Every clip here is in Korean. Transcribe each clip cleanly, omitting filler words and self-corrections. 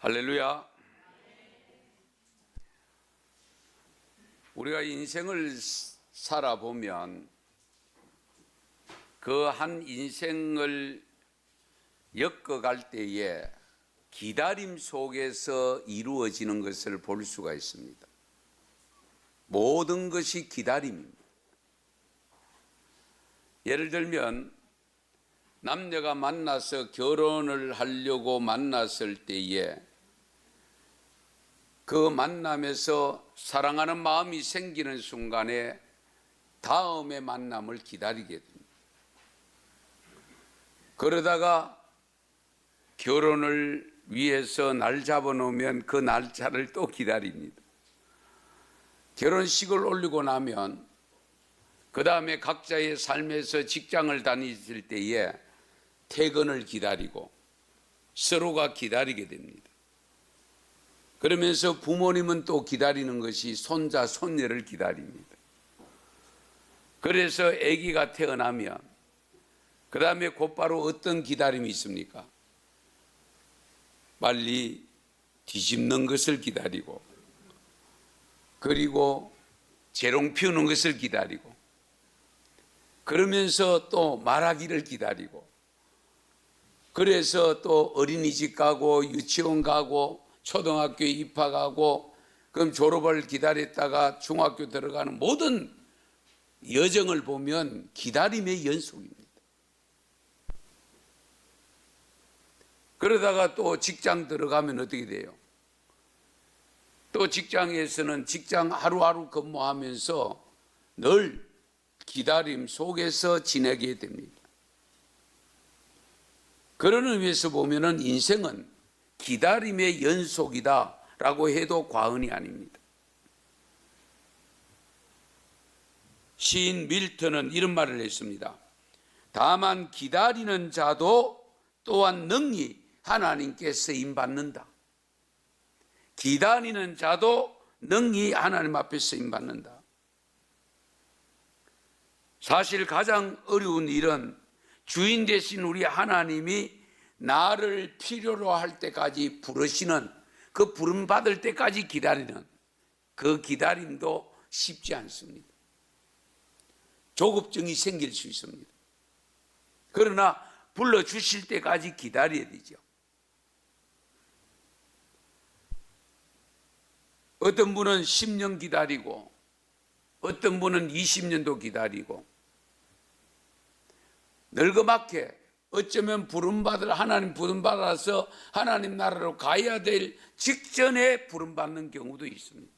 할렐루야. 우리가 인생을 살아보면 그 한 인생을 엮어갈 때에 기다림 속에서 이루어지는 것을 볼 수가 있습니다. 모든 것이 기다림입니다. 예를 들면 남녀가 만나서 결혼을 하려고 만났을 때에 그 만남에서 사랑하는 마음이 생기는 순간에 다음의 만남을 기다리게 됩니다. 그러다가 결혼을 위해서 날 잡아놓으면 그 날짜를 또 기다립니다. 결혼식을 올리고 나면 그 다음에 각자의 삶에서 직장을 다니실 때에 퇴근을 기다리고 서로가 기다리게 됩니다. 그러면서 부모님은 또 기다리는 것이 손자, 손녀를 기다립니다. 그래서 아기가 태어나면 그 다음에 곧바로 어떤 기다림이 있습니까? 빨리 뒤집는 것을 기다리고, 그리고 재롱 피우는 것을 기다리고, 그러면서 또 말하기를 기다리고, 그래서 또 어린이집 가고 유치원 가고 초등학교에 입학하고 그럼 졸업을 기다렸다가 중학교 들어가는 모든 여정을 보면 기다림의 연속입니다. 그러다가 또 직장 들어가면 어떻게 돼요? 또 직장에서는 직장 하루하루 근무하면서 늘 기다림 속에서 지내게 됩니다. 그런 의미에서 보면은 인생은 기다림의 연속이다라고 해도 과언이 아닙니다. 시인 밀턴은 이런 말을 했습니다. 다만 기다리는 자도 또한 능히 하나님께 쓰임받는다. 기다리는 자도 능히 하나님 앞에 쓰임받는다. 사실 가장 어려운 일은 주인 되신 우리 하나님이 나를 필요로 할 때까지 부르시는, 그 부름 받을 때까지 기다리는 그 기다림도 쉽지 않습니다. 조급증이 생길 수 있습니다. 그러나 불러주실 때까지 기다려야 되죠. 어떤 분은 10년 기다리고 어떤 분은 20년도 기다리고, 늙어맞게 어쩌면 부름받을, 하나님 부름받아서 하나님 나라로 가야 될 직전에 부름받는 경우도 있습니다.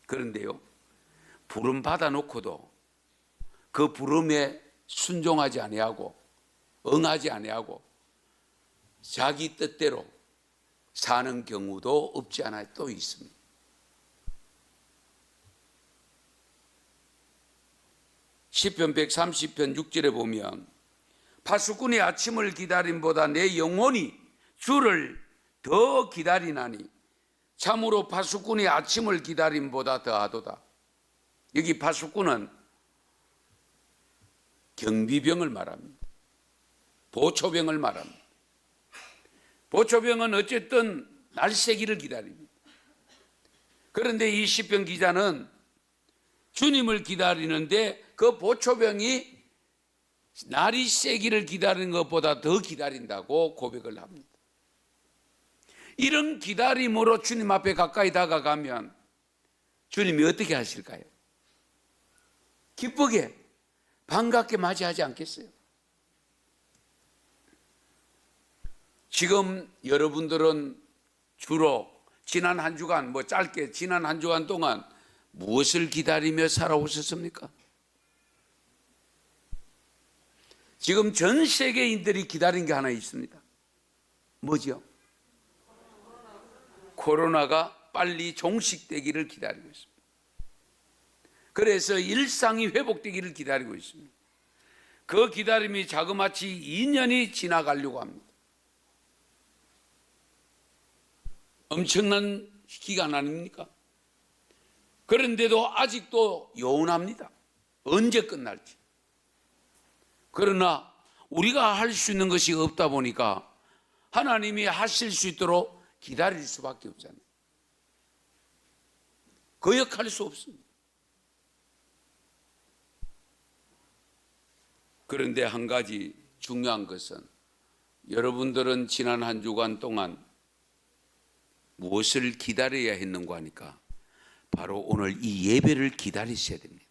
그런데요, 부름받아 놓고도 그 부름에 순종하지 아니하고 응하지 아니하고 자기 뜻대로 사는 경우도 없지 않아 또 있습니다. 시편 130편 6절에 보면 파수꾼이 아침을 기다림보다 내 영혼이 주를 더 기다리나니 참으로 파수꾼이 아침을 기다림보다 더하도다. 여기 파수꾼은 경비병을 말합니다. 보초병을 말합니다. 보초병은 어쨌든 날새기를 기다립니다. 그런데 이 시편 기자는 주님을 기다리는데 그 보초병이 날이 새기를 기다리는 것보다 더 기다린다고 고백을 합니다. 이런 기다림으로 주님 앞에 가까이 다가가면 주님이 어떻게 하실까요? 기쁘게 반갑게 맞이하지 않겠어요? 지금 여러분들은 주로 지난 한 주간, 짧게 지난 한 주간 동안 무엇을 기다리며 살아오셨습니까? 지금 전 세계인들이 기다린 게 하나 있습니다. 뭐죠? 코로나가 빨리 종식되기를 기다리고 있습니다. 그래서 일상이 회복되기를 기다리고 있습니다. 그 기다림이 자그마치 2년이 지나가려고 합니다. 엄청난 기간 아닙니까? 그런데도 아직도 요원합니다. 언제 끝날지. 그러나 우리가 할 수 있는 것이 없다 보니까 하나님이 하실 수 있도록 기다릴 수밖에 없잖아요. 거역할 수 없습니다. 그런데 한 가지 중요한 것은 여러분들은 지난 한 주간 동안 무엇을 기다려야 했는가 하니까 바로 오늘 이 예배를 기다리셔야 됩니다.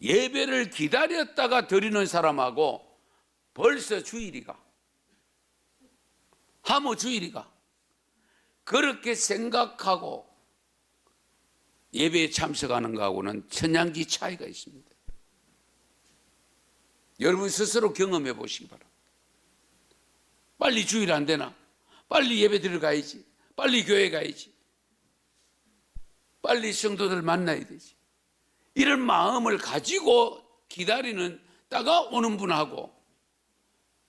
예배를 기다렸다가 드리는 사람하고 벌써 주일이가 하모 주일이가 그렇게 생각하고 예배에 참석하는 거하고는 천양지 차이가 있습니다. 여러분 스스로 경험해 보시기 바랍니다. 빨리 주일 안 되나? 빨리 예배 들어가야지. 빨리 교회 가야지. 빨리 성도들 만나야 되지. 이런 마음을 가지고 기다리는 따가 오는 분하고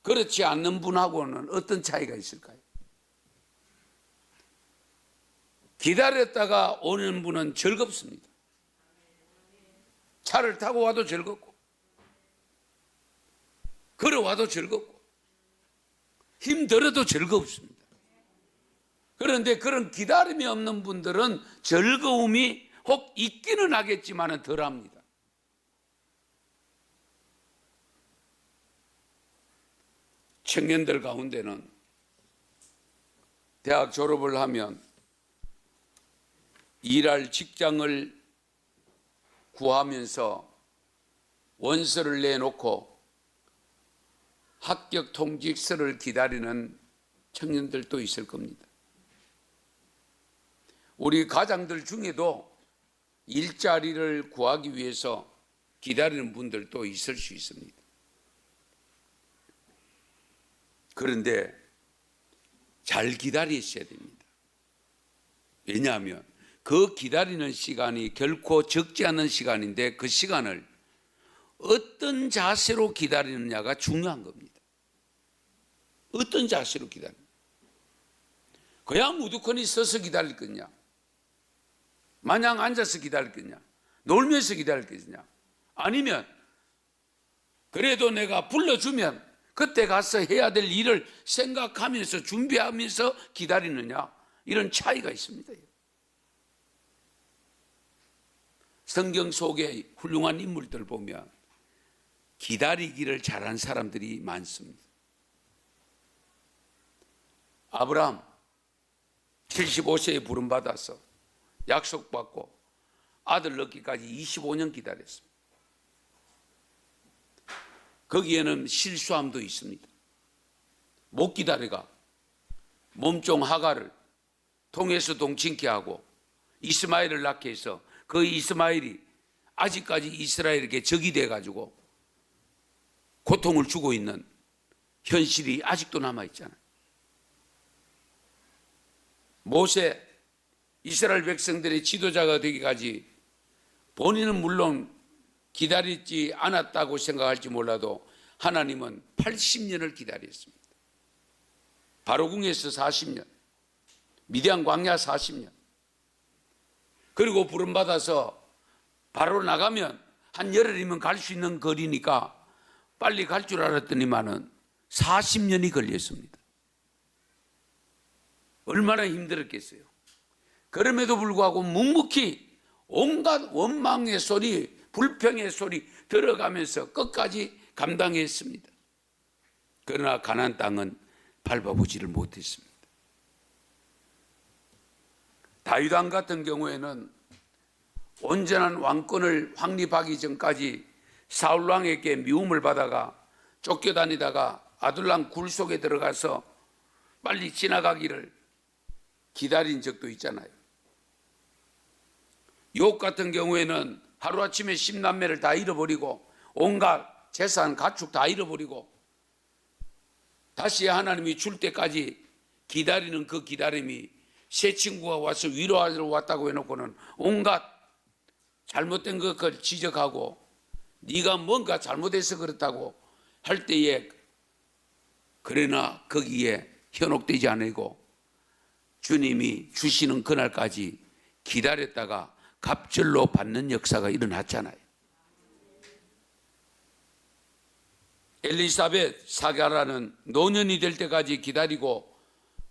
그렇지 않는 분하고는 어떤 차이가 있을까요? 기다렸다가 오는 분은 즐겁습니다. 차를 타고 와도 즐겁고 걸어와도 즐겁고 힘들어도 즐겁습니다. 그런데 그런 기다림이 없는 분들은 즐거움이 혹 있기는 하겠지만 덜합니다. 청년들 가운데는 대학 졸업을 하면 일할 직장을 구하면서 원서를 내놓고 합격 통지서를 기다리는 청년들도 있을 겁니다. 우리 가장들 중에도 일자리를 구하기 위해서 기다리는 분들도 있을 수 있습니다. 그런데 잘 기다리셔야 됩니다. 왜냐하면 그 기다리는 시간이 결코 적지 않은 시간인데 그 시간을 어떤 자세로 기다리느냐가 중요한 겁니다. 어떤 자세로 기다리느냐. 그냥 우두커니 서서 기다릴 거냐, 마냥 앉아서 기다릴 거냐, 놀면서 기다릴 거냐, 아니면 그래도 내가 불러주면 그때 가서 해야 될 일을 생각하면서 준비하면서 기다리느냐, 이런 차이가 있습니다. 성경 속에 훌륭한 인물들을 보면 기다리기를 잘한 사람들이 많습니다. 아브라함 75세에 부름받아서 약속받고 아들 낳기까지 25년 기다렸습니다. 거기에는 실수함도 있습니다. 못 기다려가 몸종 하가를 통해서 동친케 하고 이스마엘을 낳게 해서 그 이스마엘이 아직까지 이스라엘에게 적이 돼가지고 고통을 주고 있는 현실이 아직도 남아있잖아요. 모세, 이스라엘 백성들의 지도자가 되기까지 본인은 물론 기다리지 않았다고 생각할지 몰라도 하나님은 80년을 기다렸습니다. 바로궁에서 40년, 미디안 광야 40년, 그리고 부름받아서 바로 나가면 한 열흘이면 갈 수 있는 거리니까 빨리 갈 줄 알았더니만은 40년이 걸렸습니다. 얼마나 힘들었겠어요. 그럼에도 불구하고 묵묵히 온갖 원망의 소리, 불평의 소리 들어가면서 끝까지 감당했습니다. 그러나 가나안 땅은 밟아보지를 못했습니다. 다윗 왕 같은 경우에는 온전한 왕권을 확립하기 전까지 사울 왕에게 미움을 받아가 쫓겨다니다가 아둘람 굴 속에 들어가서 빨리 지나가기를 기다린 적도 있잖아요. 욥 같은 경우에는 하루아침에 10남매를 다 잃어버리고 온갖 재산, 가축 다 잃어버리고 다시 하나님이 줄 때까지 기다리는 그 기다림이 새 친구가 와서 위로하러 왔다고 해놓고는 온갖 잘못된 것을 지적하고 네가 뭔가 잘못해서 그렇다고 할 때에 그러나 거기에 현혹되지 않고 주님이 주시는 그날까지 기다렸다가 갑절로 받는 역사가 일어났잖아요. 엘리사벳 사가라는 노년이 될 때까지 기다리고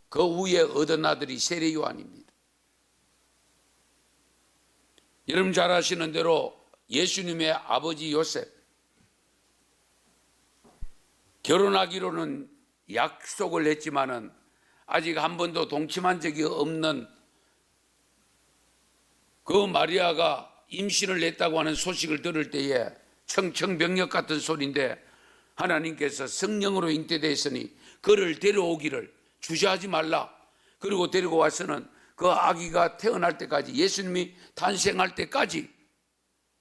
그 후에 얻은 아들이 세례 요한입니다. 여러분 잘 아시는 대로 예수님의 아버지 요셉, 결혼하기로는 약속을 했지만은 아직 한 번도 동침한 적이 없는 그 마리아가 임신을 했다고 하는 소식을 들을 때에 청천벽력 같은 소리인데, 하나님께서 성령으로 잉태되었으니 그를 데려오기를 주저하지 말라. 그리고 데리고 와서는 그 아기가 태어날 때까지, 예수님이 탄생할 때까지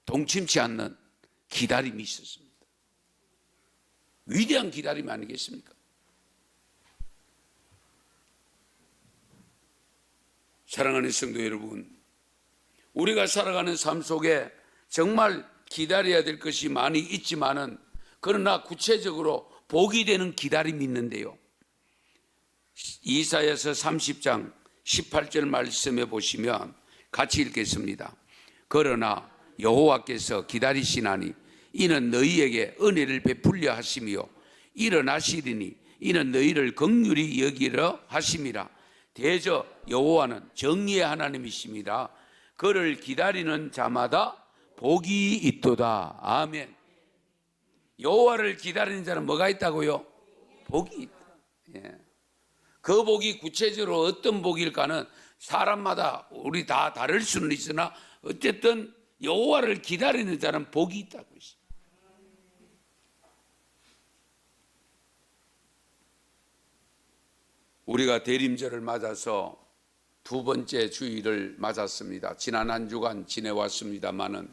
동침치 않는 기다림이 있었습니다. 위대한 기다림 아니겠습니까? 사랑하는 성도 여러분, 우리가 살아가는 삶 속에 정말 기다려야 될 것이 많이 있지만은, 그러나 구체적으로 복이 되는 기다림이 있는데요. 이사야서 30장 18절 말씀에 보시면 같이 읽겠습니다. 그러나 여호와께서 기다리시나니 이는 너희에게 은혜를 베풀려 하시며 일어나시리니 이는 너희를 긍휼히 여기려 하심이라. 대저 여호와는 정의의 하나님이십니다. 그를 기다리는 자마다 복이 있도다. 아멘. 여호와를 기다리는 자는 뭐가 있다고요? 복이 있다. 예. 그 복이 구체적으로 어떤 복일까는 사람마다 우리 다 다를 수는 있으나 어쨌든 여호와를 기다리는 자는 복이 있다고 있어요. 우리가 대림절을 맞아서 두 번째 주일을 맞았습니다. 지난 한 주간 지내왔습니다마는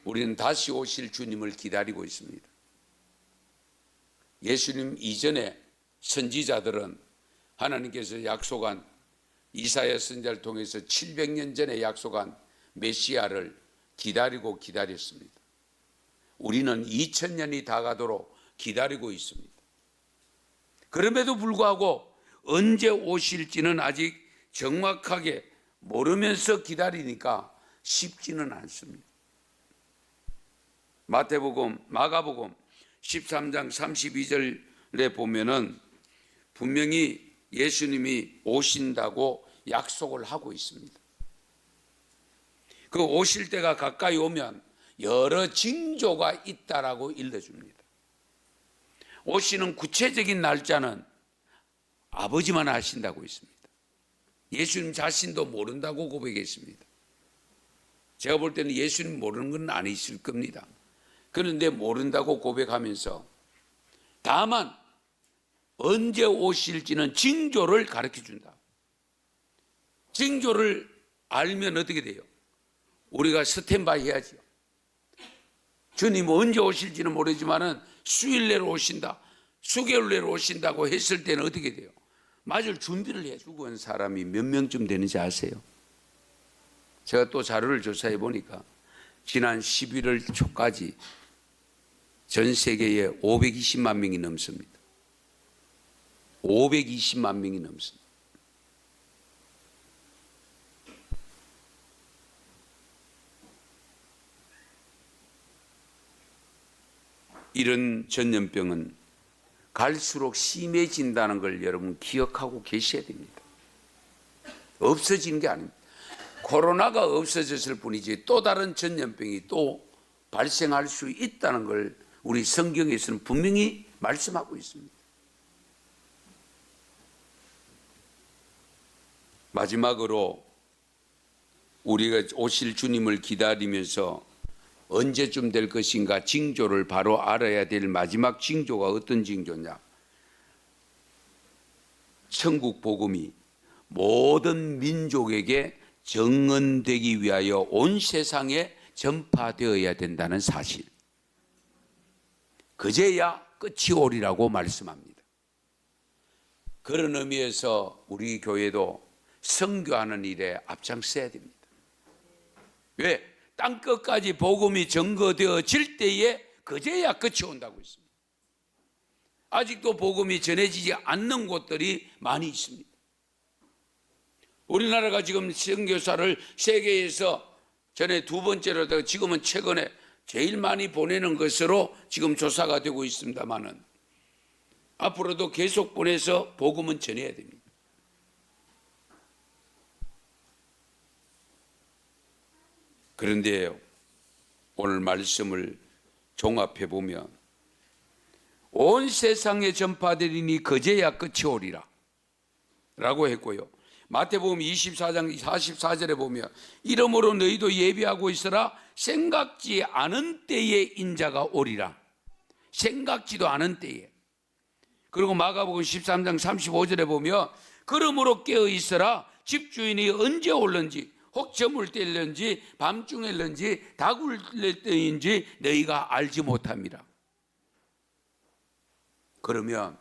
우리는 다시 오실 주님을 기다리고 있습니다. 예수님 이전에 선지자들은 하나님께서 약속한, 이사야 선지자를 통해서 700년 전에 약속한 메시아를 기다리고 기다렸습니다. 우리는 2000년이 다 가도록 기다리고 있습니다. 그럼에도 불구하고 언제 오실지는 아직 정확하게 모르면서 기다리니까 쉽지는 않습니다. 마태복음, 마가복음 13장 32절에 보면은 분명히 예수님이 오신다고 약속을 하고 있습니다. 그 오실 때가 가까이 오면 여러 징조가 있다라고 일러줍니다. 오시는 구체적인 날짜는 아버지만 아신다고 했습니다. 예수님 자신도 모른다고 고백했습니다. 제가 볼 때는 예수님 모르는 건 아니실 겁니다. 그런데 모른다고 고백하면서 다만 언제 오실지는 징조를 가르쳐 준다. 징조를 알면 어떻게 돼요? 우리가 스탠바이 해야죠. 주님 언제 오실지는 모르지만은 수일 내로 오신다, 수개월 내로 오신다고 했을 때는 어떻게 돼요? 맞을 준비를 해. 죽은 사람이 몇 명쯤 되는지 아세요? 제가 또 자료를 조사해 보니까 지난 11월 초까지 전 세계에 520만 명이 넘습니다. 520만 명이 넘습니다. 이런 전염병은 갈수록 심해진다는 걸 여러분 기억하고 계셔야 됩니다. 없어지는 게 아닙니다. 코로나가 없어졌을 뿐이지 또 다른 전염병이 또 발생할 수 있다는 걸 우리 성경에서는 분명히 말씀하고 있습니다. 마지막으로 우리가 오실 주님을 기다리면서 언제쯤 될 것인가 징조를 바로 알아야 될 마지막 징조가 어떤 징조냐? 천국 복음이 모든 민족에게 정언되기 위하여 온 세상에 전파되어야 된다는 사실. 그제야 끝이 오리라고 말씀합니다. 그런 의미에서 우리 교회도 선교하는 일에 앞장서야 됩니다. 왜? 땅끝까지 복음이 전거되어질 때에 그제야 끝이 온다고 했습니다. 아직도 복음이 전해지지 않는 곳들이 많이 있습니다. 우리나라가 지금 선교사를 세계에서 전에 두 번째로 지금은 최근에 제일 많이 보내는 것으로 지금 조사가 되고 있습니다만은 앞으로도 계속 보내서 복음은 전해야 됩니다. 그런데 오늘 말씀을 종합해 보면 온 세상에 전파되리니 그제야 끝이 오리라 라고 했고요. 마태복음 24장 44절에 보면 이러므로 너희도 예비하고 있으라 생각지 않은 때에 인자가 오리라. 생각지도 않은 때에. 그리고 마가복음 13장 35절에 보면 그러므로 깨어 있으라 집주인이 언제 올는지 혹 저물 때일는지 밤중일는지 다굴 때인지 너희가 알지 못합니다. 그러면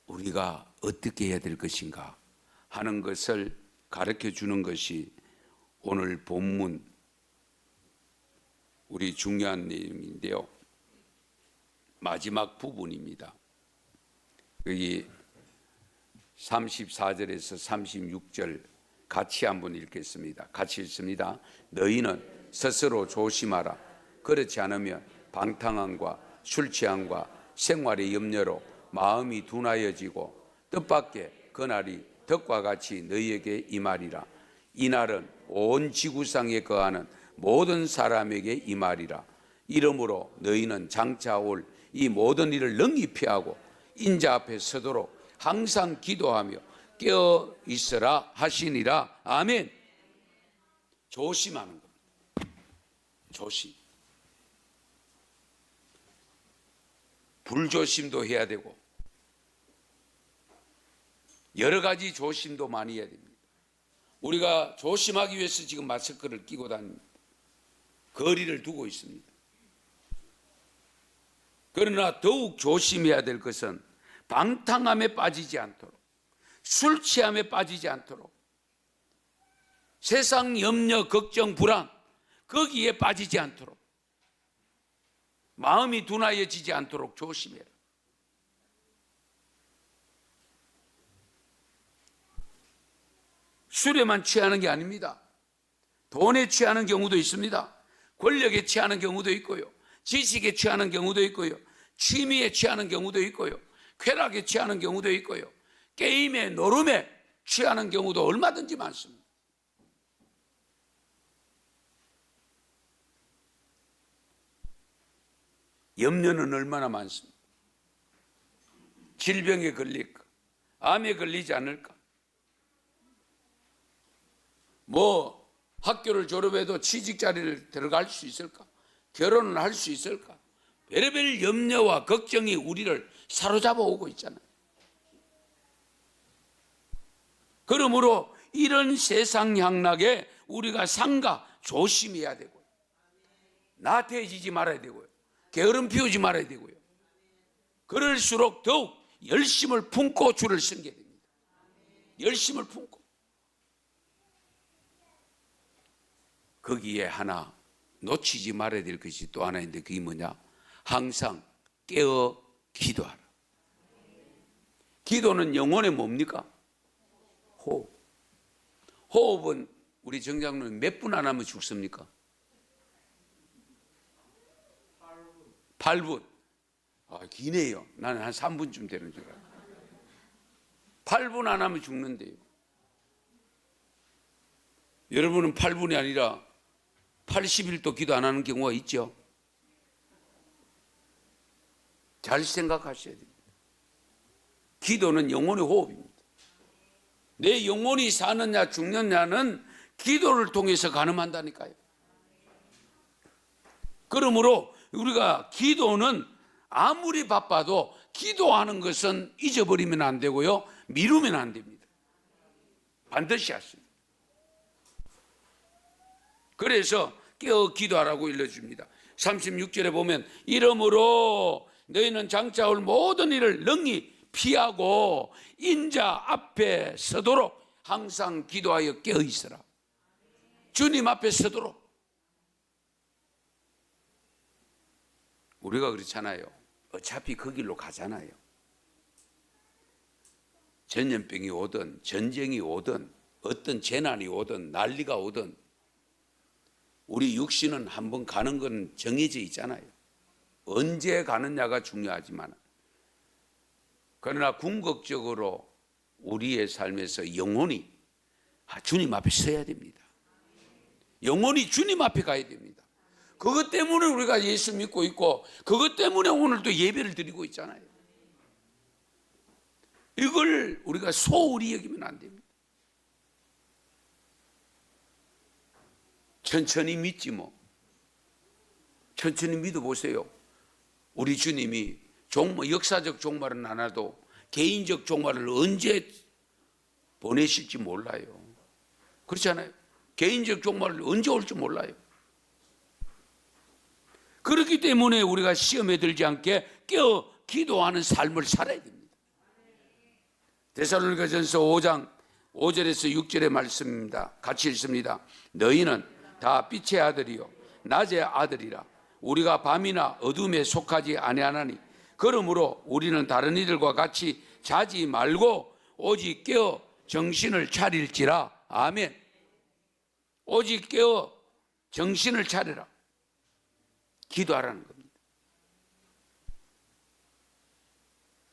우리가 어떻게 해야 될 것인가 하는 것을 가르쳐 주는 것이 오늘 본문 우리 중요한 내용인데요. 마지막 부분입니다. 여기 34절에서 36절 같이 한번 읽겠습니다. 같이 읽습니다. 너희는 스스로 조심하라. 그렇지 않으면 방탕함과 술 취함과 생활의 염려로 마음이 둔하여지고 뜻밖의 그날이 덕과 같이 너희에게 임하리라. 이날은 온 지구상에 거하는 모든 사람에게 임하리라. 이러므로 너희는 장차 올 이 모든 일을 능히 피하고 인자 앞에 서도록 항상 기도하며 깨어 있으라 하시니라. 아멘. 조심하는 겁니다. 조심. 불조심도 해야 되고 여러 가지 조심도 많이 해야 됩니다. 우리가 조심하기 위해서 지금 마스크를 끼고 다닙니다. 거리를 두고 있습니다. 그러나 더욱 조심해야 될 것은 방탕함에 빠지지 않도록, 술 취함에 빠지지 않도록, 세상 염려, 걱정, 불안 거기에 빠지지 않도록, 마음이 둔하여지지 않도록 조심해라. 술에만 취하는 게 아닙니다. 돈에 취하는 경우도 있습니다. 권력에 취하는 경우도 있고요. 지식에 취하는 경우도 있고요. 취미에 취하는 경우도 있고요. 쾌락에 취하는 경우도 있고요. 게임에 노름에 취하는 경우도 얼마든지 많습니다. 염려는 얼마나 많습니다. 질병에 걸릴까? 암에 걸리지 않을까? 뭐 학교를 졸업해도 취직 자리를 들어갈 수 있을까? 결혼을 할 수 있을까? 별의별 염려와 걱정이 우리를 사로잡아 오고 있잖아요. 그러므로 이런 세상 향락에 우리가 삼가 조심해야 되고요. 나태해지지 말아야 되고요. 게으름 피우지 말아야 되고요. 그럴수록 더욱 열심을 품고 주를 섬겨야 됩니다. 열심을 품고. 거기에 하나 놓치지 말아야 될 것이 또 하나 있는데 그게 뭐냐? 항상 깨어 기도하라. 기도는 영혼의 뭡니까? 호흡. 호흡은 우리 정장로님 몇 분 안 하면 죽습니까? 8분. 아, 기네요. 나는 한 3분쯤 되는 줄 알아요. 8분 안 하면 죽는데요. 여러분은 8분이 아니라 80일도 기도 안 하는 경우가 있죠. 잘 생각하셔야 됩니다. 기도는 영혼의 호흡입니다. 내 영혼이 사느냐 죽느냐는 기도를 통해서 가늠한다니까요. 그러므로 우리가 기도는 아무리 바빠도 기도하는 것은 잊어버리면 안 되고요. 미루면 안 됩니다. 반드시 하십니다. 그래서 깨어 기도하라고 일러줍니다. 36절에 보면 이러므로 너희는 장차 올 모든 일을 능히 피하고 인자 앞에 서도록 항상 기도하여 깨어 있으라. 주님 앞에 서도록. 우리가 그렇잖아요. 어차피 그 길로 가잖아요. 전염병이 오든 전쟁이 오든 어떤 재난이 오든 난리가 오든 우리 육신은 한번 가는 건 정해져 있잖아요. 언제 가느냐가 중요하지만 그러나 궁극적으로 우리의 삶에서 영혼이 주님 앞에 서야 됩니다. 영혼이 주님 앞에 가야 됩니다. 그것 때문에 우리가 예수 믿고 있고, 그것 때문에 오늘도 예배를 드리고 있잖아요. 이걸 우리가 소홀히 여기면 안 됩니다. 천천히 믿지 뭐. 천천히 믿어보세요. 우리 주님이 역사적 종말은 안 와도 개인적 종말을 언제 보내실지 몰라요. 그렇잖아요. 개인적 종말을 언제 올지 몰라요. 그렇기 때문에 우리가 시험에 들지 않게 깨어 기도하는 삶을 살아야 됩니다. 데살로니가전서 5장 5절에서 6절의 말씀입니다. 같이 읽습니다. 너희는 다 빛의 아들이요 낮의 아들이라. 우리가 밤이나 어둠에 속하지 아니하나니 그러므로 우리는 다른 이들과 같이 자지 말고 오직 깨어 정신을 차릴지라. 아멘. 오직 깨어 정신을 차리라. 기도하라는 겁니다.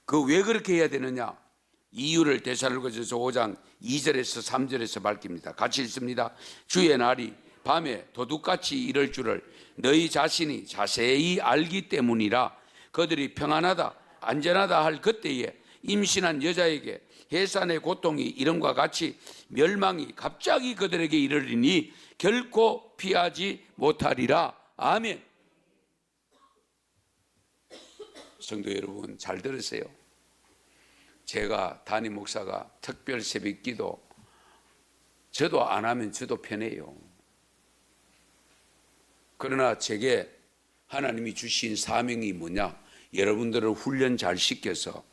그 왜 그렇게 해야 되느냐? 이유를 데살로니가전서 5장 2절에서 3절에서 밝힙니다. 같이 읽습니다. 주의 날이 밤에 도둑같이 이럴 줄을 너희 자신이 자세히 알기 때문이라. 그들이 평안하다 안전하다 할 그때에 임신한 여자에게 해산의 고통이 이름과 같이 멸망이 갑자기 그들에게 이르리니 결코 피하지 못하리라. 아멘. 성도 여러분, 잘 들으세요. 제가 담임 목사가 특별 새벽 기도 저도 안 하면 저도 편해요. 그러나 제게 하나님이 주신 사명이 뭐냐? 여러분들을 훈련 잘 시켜서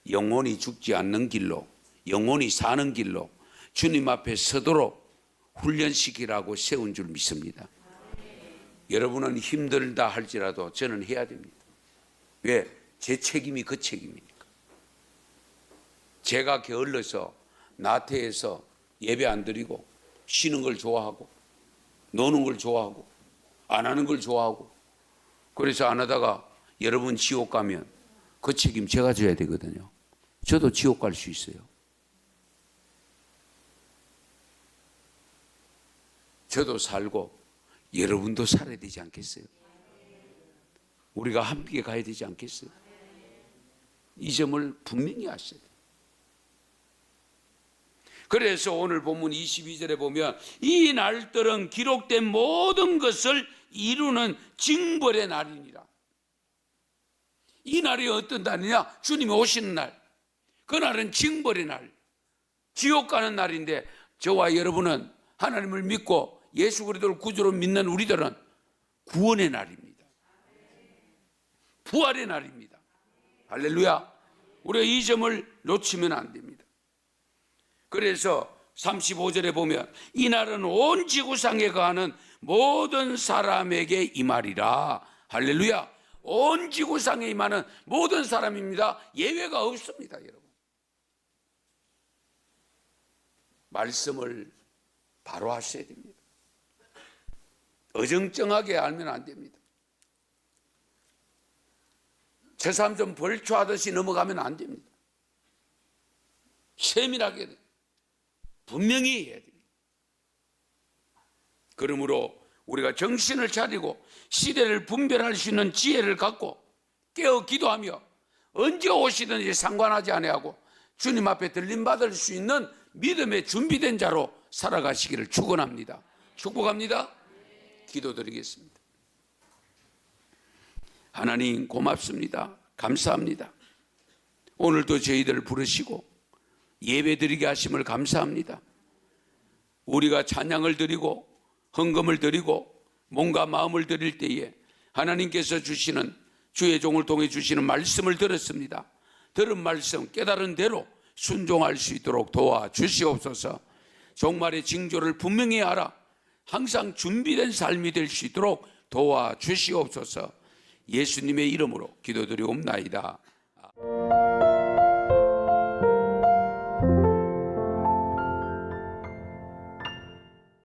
영혼이 죽지 않는 길로, 영혼이 사는 길로 주님 앞에 서도록 훈련시키라고 세운 줄 믿습니다. 여러분은 힘들다 할지라도 저는 해야 됩니다. 왜? 제 책임이 그 책임이니까. 제가 게을러서 나태해서 예배 안 드리고 쉬는 걸 좋아하고 노는 걸 좋아하고 안 하는 걸 좋아하고 그래서 안 하다가 여러분 지옥 가면 그 책임 제가 져야 되거든요. 저도 지옥 갈 수 있어요. 저도 살고 여러분도 살아야 되지 않겠어요? 우리가 함께 가야 되지 않겠어요? 이 점을 분명히 아셔야 돼요. 그래서 오늘 본문 22절에 보면 이 날들은 기록된 모든 것을 이루는 징벌의 날이니라. 이 날이 어떤 날이냐? 주님이 오시는 날. 그 날은 징벌의 날, 지옥 가는 날인데 저와 여러분은 하나님을 믿고 예수 그리스도를 구주로 믿는 우리들은 구원의 날입니다. 부활의 날입니다. 할렐루야. 우리가 이 점을 놓치면 안 됩니다. 그래서 35절에 보면 이 날은 온 지구상에 거하는 모든 사람에게 임하리라. 할렐루야. 온 지구상에 임하는 모든 사람입니다. 예외가 없습니다. 여러분, 말씀을 바로 하셔야 됩니다. 어정쩡하게 알면 안 됩니다. 저 사람 좀 벌초하듯이 넘어가면 안 됩니다. 세밀하게 분명히 해야 됩니다. 그러므로 우리가 정신을 차리고 시대를 분별할 수 있는 지혜를 갖고 깨어 기도하며 언제 오시든지 상관하지 아니하고 주님 앞에 들림받을 수 있는 믿음에 준비된 자로 살아가시기를 축원합니다. 축복합니다. 기도드리겠습니다. 하나님 고맙습니다. 감사합니다. 오늘도 저희들을 부르시고 예배드리게 하심을 감사합니다. 우리가 찬양을 드리고 헌금을 드리고 몸과 마음을 드릴 때에 하나님께서 주시는 주의 종을 통해 주시는 말씀을 들었습니다. 들은 말씀 깨달은 대로 순종할 수 있도록 도와주시옵소서. 종말의 징조를 분명히 알아 항상 준비된 삶이 될 수 있도록 도와주시옵소서. 예수님의 이름으로 기도드리옵나이다.